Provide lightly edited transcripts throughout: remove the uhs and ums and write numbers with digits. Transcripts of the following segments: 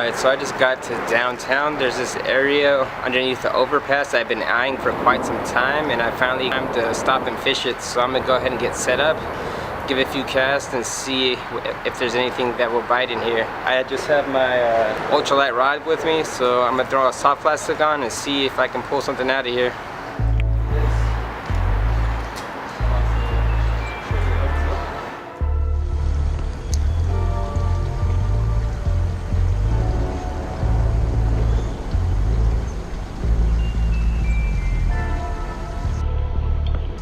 Alright, so I just got to downtown. There's this area underneath the overpass I've been eyeing for quite some time, and I finally time to stop and fish it. So I'm gonna go ahead and get set up, give it a few casts, and see if there's anything that will bite in here. I just have my ultralight rod with me, so I'm gonna throw a soft plastic on and see if I can pull something out of here.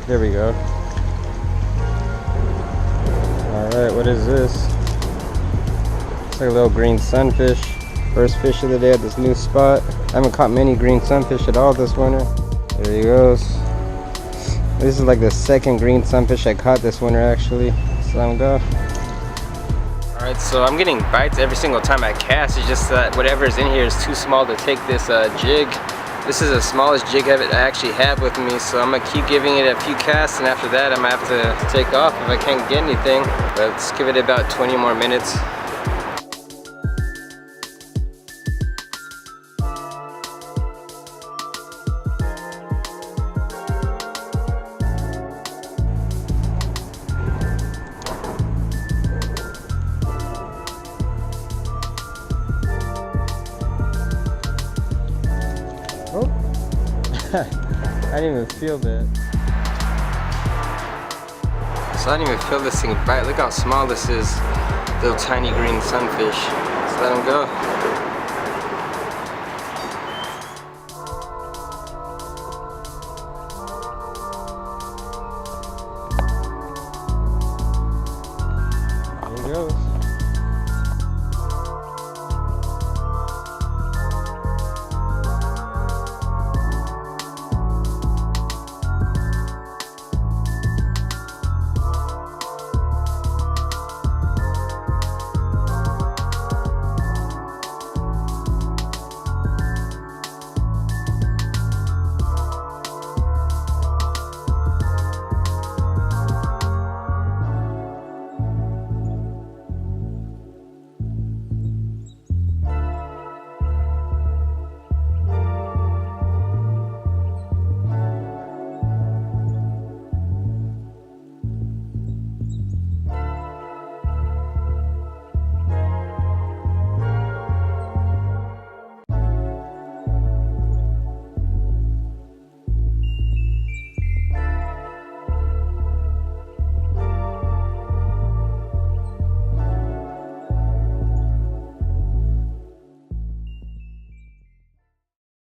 There we go. Alright, what is this? It's like a little green sunfish. First fish of the day at this new spot. I haven't caught many green sunfish at all this winter. There he goes. This is like the second green sunfish I caught this winter actually. So let him go. Alright, so I'm getting bites every single time I cast. It's just that whatever's in here is too small to take this jig. This is the smallest jig I actually have with me, so I'm gonna keep giving it a few casts, and after that I'm gonna have to take off if I can't get anything. But let's give it about 20 more minutes. Oh, I didn't even feel that. So I didn't even feel this thing bite. Look how small this is. Little tiny green sunfish. Let's let him go.